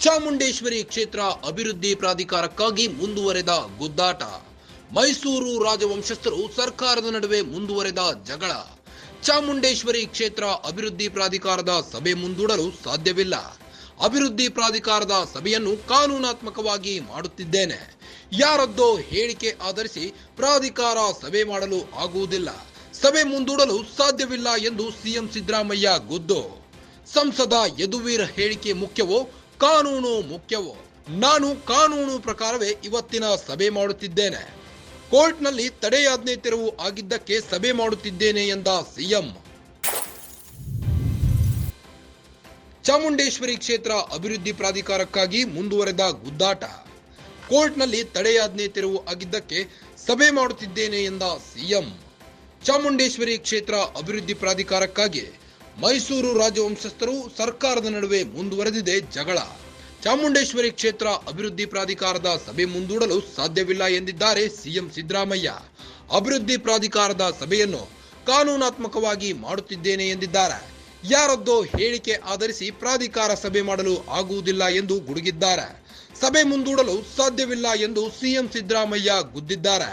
ಚಾಮುಂಡೇಶ್ವರಿ ಕ್ಷೇತ್ರ ಅಭಿವೃದ್ಧಿ ಪ್ರಾಧಿಕಾರಕ್ಕಾಗಿ ಮುಂದುವರೆದ ಗುದ್ದಾಟ. ಮೈಸೂರು ರಾಜವಂಶಸ್ಥರು ಸರ್ಕಾರದ ನಡುವೆ ಮುಂದುವರೆದ ಜಗಳ. ಚಾಮುಂಡೇಶ್ವರಿ ಕ್ಷೇತ್ರ ಅಭಿವೃದ್ಧಿ ಪ್ರಾಧಿಕಾರದ ಸಭೆ ಮುಂದೂಡಲು ಸಾಧ್ಯವಿಲ್ಲ. ಅಭಿವೃದ್ಧಿ ಪ್ರಾಧಿಕಾರದ ಸಭೆಯನ್ನು ಕಾನೂನಾತ್ಮಕವಾಗಿ ಮಾಡುತ್ತಿದ್ದೇನೆ. ಯಾರದ್ದೋ ಹೇಳಿಕೆ ಆಧರಿಸಿ ಪ್ರಾಧಿಕಾರ ಸಭೆ ಮಾಡಲು ಆಗುವುದಿಲ್ಲ. ಸಭೆ ಮುಂದೂಡಲು ಸಾಧ್ಯವಿಲ್ಲ ಎಂದು ಸಿಎಂ ಸಿದ್ದರಾಮಯ್ಯ ಗುದ್ದು. ಸಂಸದ ಯದುವೀರ್ ಹೇಳಿಕೆ ಮುಖ್ಯವೋ ಕಾನೂನು ಮುಖ್ಯವೋ? ನಾನು ಕಾನೂನು ಪ್ರಕಾರವೇ ಇವತ್ತಿನ ಸಭೆ ಮಾಡುತ್ತಿದ್ದೇನೆ. ಕೋರ್ಟ್ನಲ್ಲಿ ತಡೆಯಾಜ್ಞೆ ತೆರವು ಆಗಿದ್ದಕ್ಕೆ ಸಭೆ ಮಾಡುತ್ತಿದ್ದೇನೆ ಎಂದ ಸಿಎಂ. ಚಾಮುಂಡೇಶ್ವರಿ ಕ್ಷೇತ್ರ ಅಭಿವೃದ್ಧಿ ಪ್ರಾಧಿಕಾರಕ್ಕಾಗಿ ಮುಂದುವರೆದ ಗುದ್ದಾಟ. ಕೋರ್ಟ್ನಲ್ಲಿ ತಡೆಯಾಜ್ಞೆ ತೆರವು ಆಗಿದ್ದಕ್ಕೆ ಸಭೆ ಮಾಡುತ್ತಿದ್ದೇನೆ ಎಂದ ಸಿಎಂ. ಚಾಮುಂಡೇಶ್ವರಿ ಕ್ಷೇತ್ರ ಅಭಿವೃದ್ಧಿ ಪ್ರಾಧಿಕಾರಕ್ಕಾಗಿ ಮೈಸೂರು ರಾಜವಂಶಸ್ಥರು ಸರ್ಕಾರದ ನಡುವೆ ಮುಂದುವರೆದಿದೆ ಜಗಳ. ಚಾಮುಂಡೇಶ್ವರಿ ಕ್ಷೇತ್ರ ಅಭಿವೃದ್ಧಿ ಪ್ರಾಧಿಕಾರದ ಸಭೆ ಮುಂದೂಡಲು ಸಾಧ್ಯವಿಲ್ಲ ಎಂದಿದ್ದಾರೆ ಸಿಎಂ ಸಿದ್ದರಾಮಯ್ಯ. ಅಭಿವೃದ್ಧಿ ಪ್ರಾಧಿಕಾರದ ಸಭೆಯನ್ನು ಕಾನೂನಾತ್ಮಕವಾಗಿ ಮಾಡುತ್ತಿದ್ದೇನೆ ಎಂದಿದ್ದಾರೆ. ಯಾರದ್ದೋ ಹೇಳಿಕೆ ಆಧರಿಸಿ ಪ್ರಾಧಿಕಾರ ಸಭೆ ಮಾಡಲು ಆಗುವುದಿಲ್ಲ ಎಂದು ಗುಡುಗಿದ್ದಾರೆ. ಸಭೆ ಮುಂದೂಡಲು ಸಾಧ್ಯವಿಲ್ಲ ಎಂದು ಸಿಎಂ ಸಿದ್ದರಾಮಯ್ಯ ಗುದ್ದಿದ್ದಾರೆ.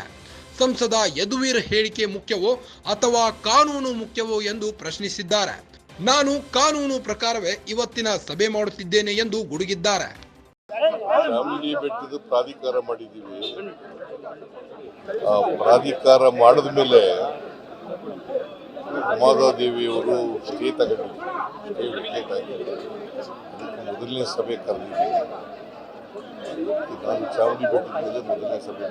ಸಂಸದ ಯದುವೀರ್ ಹೇಳಿಕೆ ಮುಖ್ಯವೋ ಅಥವಾ ಕಾನೂನು ಮುಖ್ಯವೋ ಎಂದು ಪ್ರಶ್ನಿಸಿದ್ದಾರೆ. ನಾನು ಕಾನೂನು ಪ್ರಕಾರವೇ ಇವತ್ತಿನ ಸಭೆ ಮಾಡುತ್ತಿದ್ದೇನೆ ಎಂದು ಗುಡುಗಿದ್ದಾರೆ. ಚಾಮುಂಡಿ ಬೆಟ್ಟದ ಪ್ರಾಧಿಕಾರ ಮಾಡಿದ್ದೀವಿ. ಪ್ರಾಧಿಕಾರ ಮಾಡಿದ ಮೇಲೆ ಉಮಾದೇವಿಯವರು ಸ್ಟೇ ತಗೊಂಡಿದ್ರು. ಸ್ಟೇ ವಿಕೆಟ್ ಆಗಿದ್ರು. ಅದಕ್ಕೆ ಮೊದಲನೇ ಸಭೆ ಕರೆದಿದ್ದೀವಿ. ನಾನು ಚಾಮುಂಡಿ ಬೆಟ್ಟದ ಮೇಲೆ ಮೊದಲನೇ ಸಭೆ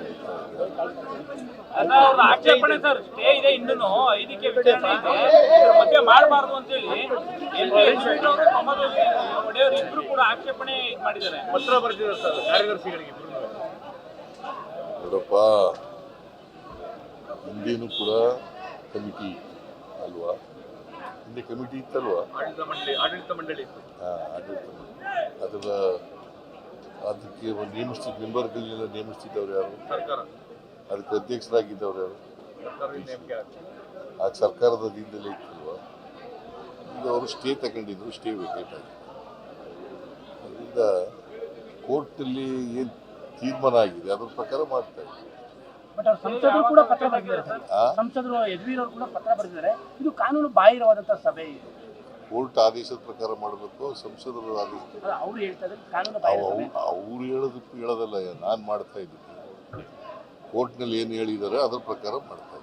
ಆಕ್ಷೇಪಣೆ ಸರ್ ಸ್ಟೇ ಇದೆ ಇನ್ನೂ ಇದಕ್ಕೆ ವಿಚಾರಣೆ ಇದೆ ಮಧ್ಯೆ ಮಾಡಬಾರದು ಅಂತ ಹೇಳಿ ಒಡೆಯವರು ಇಬ್ರು ಕೂಡ ಆಕ್ಷೇಪಣೆ ಮಾಡಿದ್ದಾರೆ. ಪತ್ರ ಬರೆದಿದ್ದಾರೆ ಸರ್ ಕಾರ್ಯದರ್ಶಿಗಳಿಗೆ. ನೋಡಪ್ಪ, ಹಿಂದೇನು ಕೂಡ ಕಮಿಟಿ ಅಲ್ವಾ? ಹಿಂದೆ ಕಮಿಟಿ ಇತ್ತಲ್ವಾ? ಆಡಳಿತ ಮಂಡಳಿ ಅದರ ಅದಕ್ಕೆ ನೇಮಿಸ್ತಿದ್ದ ಮೆಂಬರ್ಗಳನ್ನೆಲ್ಲ ನೇಮಿಸ್ತಿದ್ದವ್ರು ಯಾರು? ಸರ್ಕಾರ. ಅದಕ್ಕೆ ಅಧ್ಯಕ್ಷರಾಗಿದ್ದವ್ರು ಯಾರು? ಆ ಸರ್ಕಾರದ ಅಧೀನದಲ್ಲೇ ಇತ್ತಲ್ವಾ? ಈಗ ಅವರು ಸ್ಟೇ ತಗೊಂಡಿದ್ರು, ಸ್ಟೇ ವೇಕೇಟ್ ಆಗಿದೆ. ಅದರಿಂದ ಕೋರ್ಟಲ್ಲಿ ಏನು ತೀರ್ಮಾನ ಆಗಿದೆ ಅದ್ರ ಪ್ರಕಾರ ಮಾಡ್ತಾ ಇದ್ದಾರೆ. ಬಟ್ ಅವ್ರು ಸಂಸದರು ಕೂಡ ಪತ್ರ ಬರೆದಿದ್ದಾರೆ. ಸಂಸದರು ಯದುವೀರ್ ಅವರು ಕೂಡ ಪತ್ರ ಬರೆದಿದ್ದಾರೆ. ಇದು ಕಾನೂನು ಬಾಹಿರವಾದಂತಹ ಸಭೆ. ಕೋರ್ಟ್ ಆದೇಶದ ಪ್ರಕಾರ ಮಾಡಬೇಕು. ಸಂಸದರ ಆದೇಶ ಅವ್ರು ಹೇಳ್ತಾ ಇದ್ದಾರೆ ಕಾನೂನು ಬಾಹಿರ. ಅವ್ರು ಹೇಳೋದಕ್ಕೂ ಹೇಳೋದಲ್ಲ, ನಾನು ಮಾಡ್ತಾ ಇದ್ದೀನಿ. ಕೋರ್ಟ್ನಲ್ಲಿ ಏನು ಹೇಳಿದ್ದಾರೆ ಅದ್ರ ಪ್ರಕಾರ ಮಾಡ್ತಾ ಇದ್ದೀನಿ.